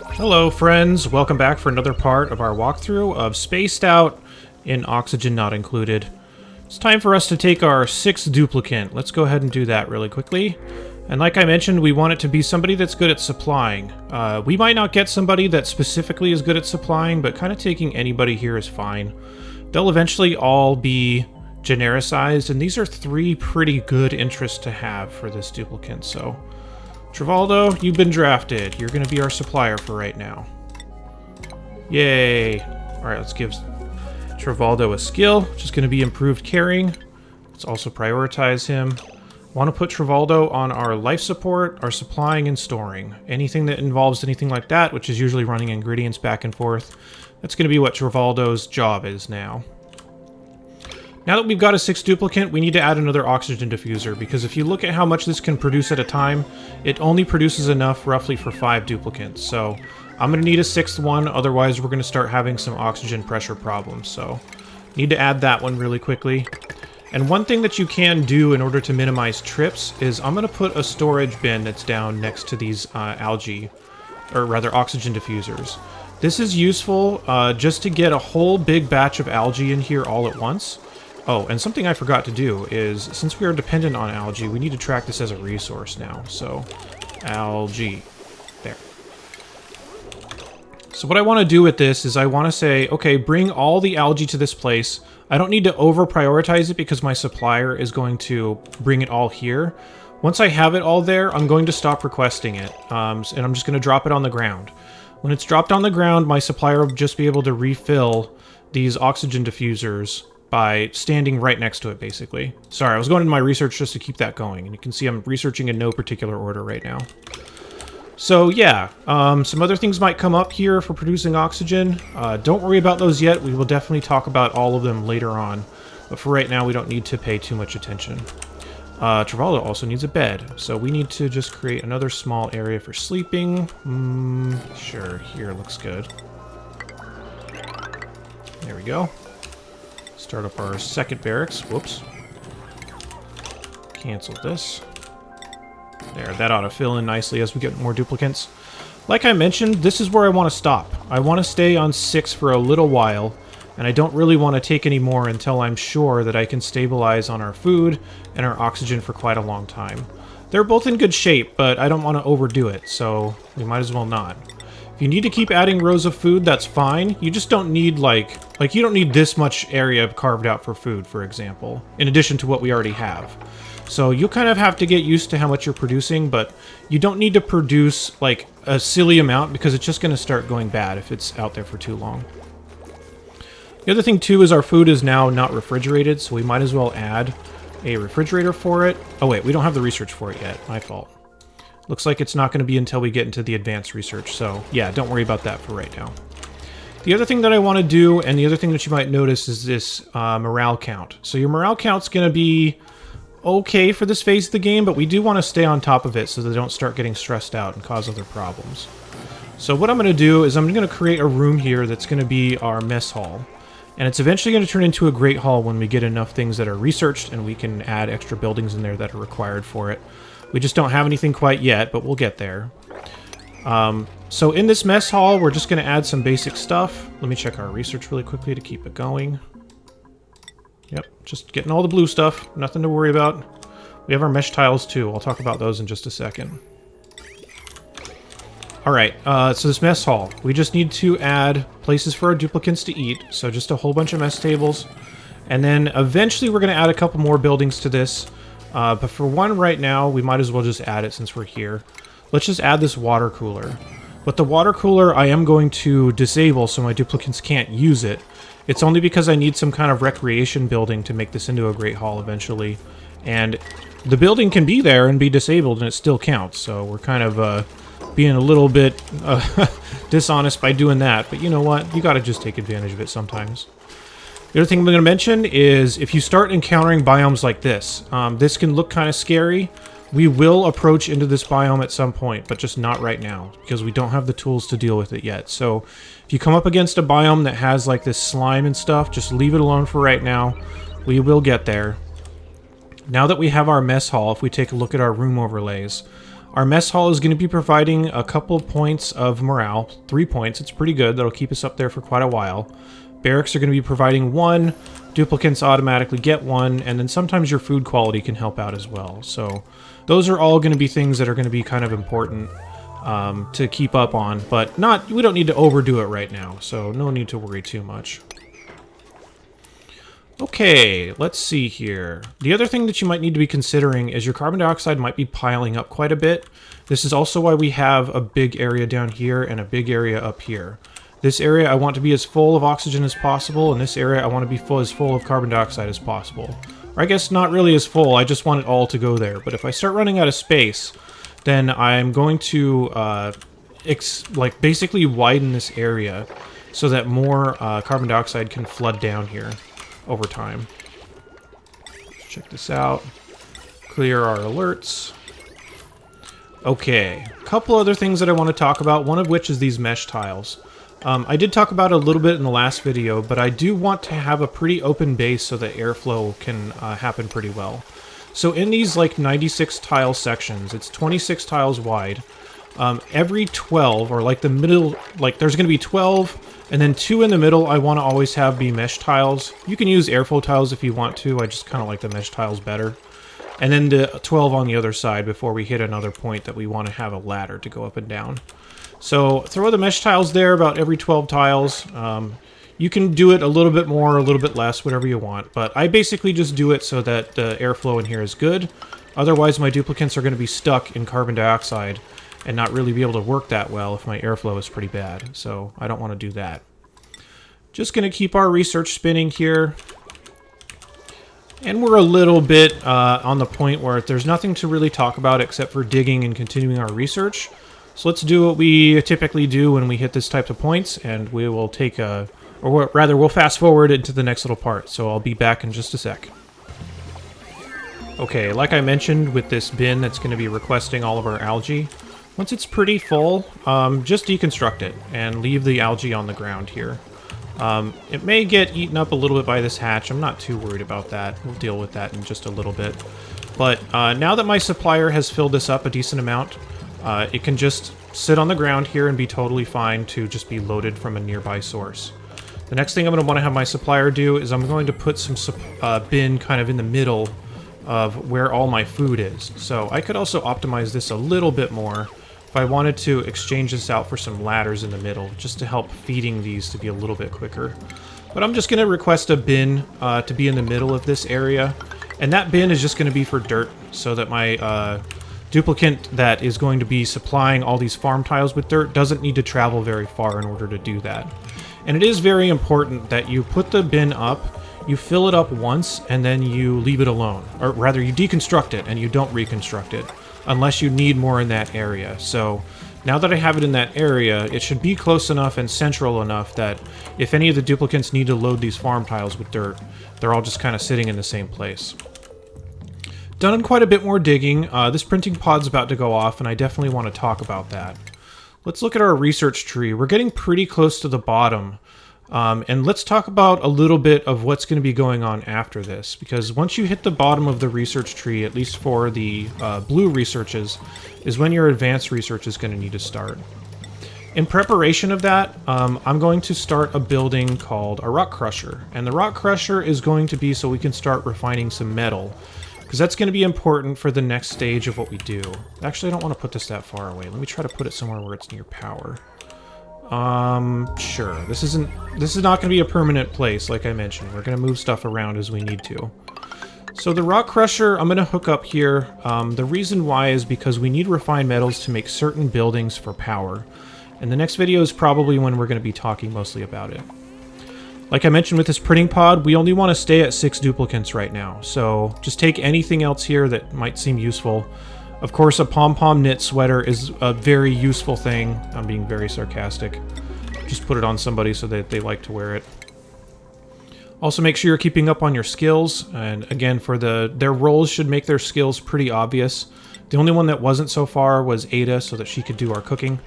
Hello friends, welcome back for another part of our walkthrough of Spaced Out in Oxygen Not Included. It's time for us to take our 6th duplicant. Let's go ahead and do that really quickly. And like I mentioned, we want it to be somebody that's good at supplying. We might not get somebody that specifically is good at supplying, but kind of taking anybody here is fine. They'll eventually all be genericized, and these are 3 pretty good interests to have for this duplicant, so... Travaldo, you've been drafted. You're going to be our supplier for right now. Yay. Alright, let's give Travaldo a skill, which is going to be improved carrying. Let's also prioritize him. Want to put Travaldo on our life support, our supplying, and storing. Anything that involves anything like that, which is usually running ingredients back and forth, that's going to be what Travaldo's job is now. Now that we've got a 6th duplicant, we need to add another oxygen diffuser, because if you look at how much this can produce at a time, it only produces enough roughly for 5 duplicants. So I'm going to need a 6th one, otherwise we're going to start having some oxygen pressure problems. So need to add that one really quickly. And one thing that you can do in order to minimize trips is I'm going to put a storage bin that's down next to these algae, or rather oxygen diffusers. This is useful just to get a whole big batch of algae in here all at once. Oh, and something I forgot to do is, since we are dependent on algae, we need to track this as a resource now. So, algae. There. So what I want to do with this is I want to say, okay, bring all the algae to this place. I don't need to over-prioritize it because my supplier is going to bring it all here. Once I have it all there, I'm going to stop requesting it, and I'm just going to drop it on the ground. When it's dropped on the ground, my supplier will just be able to refill these oxygen diffusers by standing right next to it, basically. Sorry, I was going into my research just to keep that going, and you can see I'm researching in no particular order right now. So yeah, some other things might come up here for producing oxygen. Don't worry about those yet. We will definitely talk about all of them later on, but for right now we don't need to pay too much attention. Travaldo also needs a bed, so we need to just create another small area for sleeping. Sure, here looks good. There we go. Start up our 2nd barracks. Whoops. Cancel this. There, that ought to fill in nicely as we get more duplicants. Like I mentioned, this is where I want to stop. I want to stay on 6 for a little while, and I don't really want to take any more until I'm sure that I can stabilize on our food and our oxygen for quite a long time. They're both in good shape, but I don't want to overdo it, so we might as well not. If you need to keep adding rows of food, that's fine. You just don't need, like you don't need this much area carved out for food, for example, in addition to what we already have. So you'll kind of have to get used to how much you're producing, but you don't need to produce, like, a silly amount because it's just going to start going bad if it's out there for too long. The other thing, too, is our food is now not refrigerated, so we might as well add a refrigerator for it. Oh, wait, we don't have the research for it yet. My fault. Looks like it's not going to be until we get into the advanced research, so yeah, don't worry about that for right now. The other thing that I want to do, and the other thing that you might notice, is this morale count. So your morale count's going to be okay for this phase of the game, but we do want to stay on top of it so they don't start getting stressed out and cause other problems. So what I'm going to do is I'm going to create a room here that's going to be our mess hall. And it's eventually going to turn into a great hall when we get enough things that are researched and we can add extra buildings in there that are required for it. We just don't have anything quite yet, but we'll get there. So in this mess hall, we're just going to add some basic stuff. Let me check our research really quickly to keep it going. Yep, just getting all the blue stuff. Nothing to worry about. We have our mesh tiles too. I'll talk about those in just a second. Alright, so this mess hall. We just need to add places for our duplicants to eat. So just a whole bunch of mess tables. And then eventually we're going to add a couple more buildings to this. But for one right now, we might as well just add it since we're here. Let's just add this water cooler. But the water cooler I am going to disable so my duplicants can't use it. It's only because I need some kind of recreation building to make this into a great hall eventually. And the building can be there and be disabled and it still counts. So we're kind of being a little bit dishonest by doing that. But you know what? You gotta just take advantage of it sometimes. The other thing I'm going to mention is if you start encountering biomes like this, this can look kind of scary. We will approach into this biome at some point, but just not right now, because we don't have the tools to deal with it yet. So if you come up against a biome that has like this slime and stuff, just leave it alone for right now. We will get there. Now that we have our mess hall, if we take a look at our room overlays, Our mess hall is going to be providing a couple points of morale, 3 points. It's pretty good. That'll keep us up there for quite a while. Barracks are going to be providing 1. Duplicants automatically get 1, and then sometimes your food quality can help out as well. So those are all going to be things that are going to be kind of important to keep up on, but we don't need to overdo it right now, so no need to worry too much. Okay, let's see here. The other thing that you might need to be considering is your carbon dioxide might be piling up quite a bit. This is also why we have a big area down here and a big area up here. This area I want to be as full of oxygen as possible, and this area I want to be as full of carbon dioxide as possible. Or I guess not really as full, I just want it all to go there. But if I start running out of space, then I'm going to basically widen this area so that more carbon dioxide can flood down here over time. Check this out. Clear our alerts. Okay, a couple other things that I want to talk about, one of which is these mesh tiles. I did talk about it a little bit in the last video, but I do want to have a pretty open base so that airflow can happen pretty well. So in these like 96 tile sections, it's 26 tiles wide. Every 12, or like the middle, like there's going to be 12, and then 2 in the middle I want to always have be mesh tiles. You can use airflow tiles if you want to, I just kind of like the mesh tiles better. And then the 12 on the other side before we hit another point that we want to have a ladder to go up and down. So throw the mesh tiles there about every 12 tiles. You can do it a little bit more, a little bit less, whatever you want. But I basically just do it so that the airflow in here is good. Otherwise my duplicants are going to be stuck in carbon dioxide and not really be able to work that well if my airflow is pretty bad. So I don't want to do that. Just going to keep our research spinning here. And we're a little bit on the point where there's nothing to really talk about except for digging and continuing our research. So let's do what we typically do when we hit this type of points, and we will take a, or rather we'll fast forward into the next little part. So I'll be back in just a sec. Okay, like I mentioned with this bin that's going to be requesting all of our algae, once it's pretty full, just deconstruct it and leave the algae on the ground here. It may get eaten up a little bit by this hatch. I'm not too worried about that. We'll deal with that in just a little bit. But now that my supplier has filled this up a decent amount, it can just sit on the ground here and be totally fine to just be loaded from a nearby source. The next thing I'm going to want to have my supplier do is I'm going to put some bin kind of in the middle of where all my food is. So I could also optimize this a little bit more if I wanted to exchange this out for some ladders in the middle, just to help feeding these to be a little bit quicker. But I'm just going to request a bin to be in the middle of this area, and that bin is just going to be for dirt, so that my duplicant that is going to be supplying all these farm tiles with dirt doesn't need to travel very far in order to do that. And it is very important that you put the bin up, you fill it up once, and then you leave it alone. Or rather, you deconstruct it and you don't reconstruct it, unless you need more in that area. So now that I have it in that area, it should be close enough and central enough that if any of the duplicants need to load these farm tiles with dirt, they're all just kind of sitting in the same place. Done quite a bit more digging. This printing pod's about to go off, and I definitely want to talk about that. Let's look at our research tree. We're getting pretty close to the bottom. And let's talk about a little bit of what's going to be going on after this, because once you hit the bottom of the research tree, at least for the blue researches, is when your advanced research is going to need to start. In preparation of that, I'm going to start a building called a rock crusher, and the rock crusher is going to be so we can start refining some metal, because that's going to be important for the next stage of what we do. Actually, I don't want to put this that far away. Let me try to put it somewhere where it's near power. Sure. This is not going to be a permanent place, like I mentioned. We're going to move stuff around as we need to. So the rock crusher, I'm going to hook up here. The reason why is because we need refined metals to make certain buildings for power. And the next video is probably when we're going to be talking mostly about it. Like I mentioned with this printing pod, we only want to stay at 6 duplicants right now. So just take anything else here that might seem useful. Of course, a pom-pom knit sweater is a very useful thing. I'm being very sarcastic. Just put it on somebody so that they like to wear it. Also, make sure you're keeping up on your skills. And again, for their roles should make their skills pretty obvious. The only one that wasn't so far was Ada, so that she could do our cooking.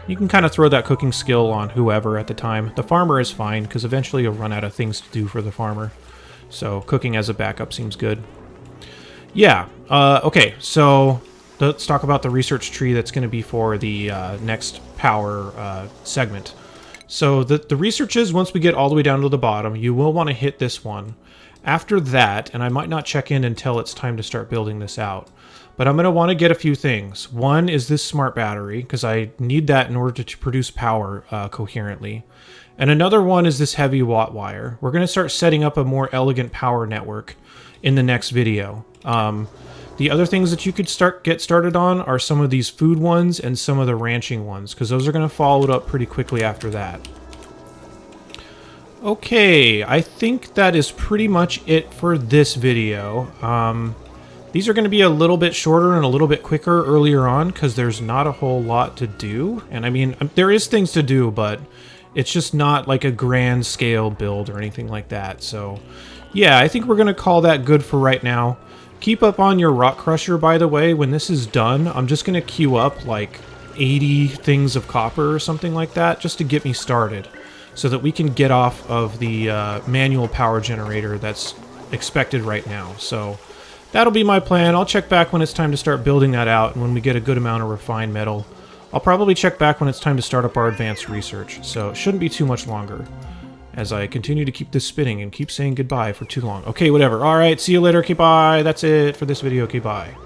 You can kind of throw that cooking skill on whoever at the time. The farmer is fine, because eventually you'll run out of things to do for the farmer. So cooking as a backup seems good. Yeah, okay, so let's talk about the research tree that's going to be for the next power segment. So the research is, once we get all the way down to the bottom, you will want to hit this one. After that, and I might not check in until it's time to start building this out, but I'm going to want to get a few things. One is this smart battery, because I need that in order to produce power coherently. And another one is this heavy watt wire. We're going to start setting up a more elegant power network in the next video. The other things that you could get started on are some of these food ones and some of the ranching ones, because those are going to follow up pretty quickly after that. Okay, I think that is pretty much it for this video. These are going to be a little bit shorter and a little bit quicker earlier on, because there's not a whole lot to do. And I mean, there is things to do, but it's just not like a grand scale build or anything like that. So yeah, I think we're going to call that good for right now. Keep up on your rock crusher, by the way. When this is done, I'm just going to queue up like 80 things of copper or something like that, just to get me started, so that we can get off of the manual power generator that's expected right now. So that'll be my plan. I'll check back when it's time to start building that out, and when we get a good amount of refined metal. I'll probably check back when it's time to start up our advanced research, so it shouldn't be too much longer, as I continue to keep this spinning and keep saying goodbye for too long. Okay, whatever. Alright, see you later. Okay, bye. That's it for this video. Okay, bye.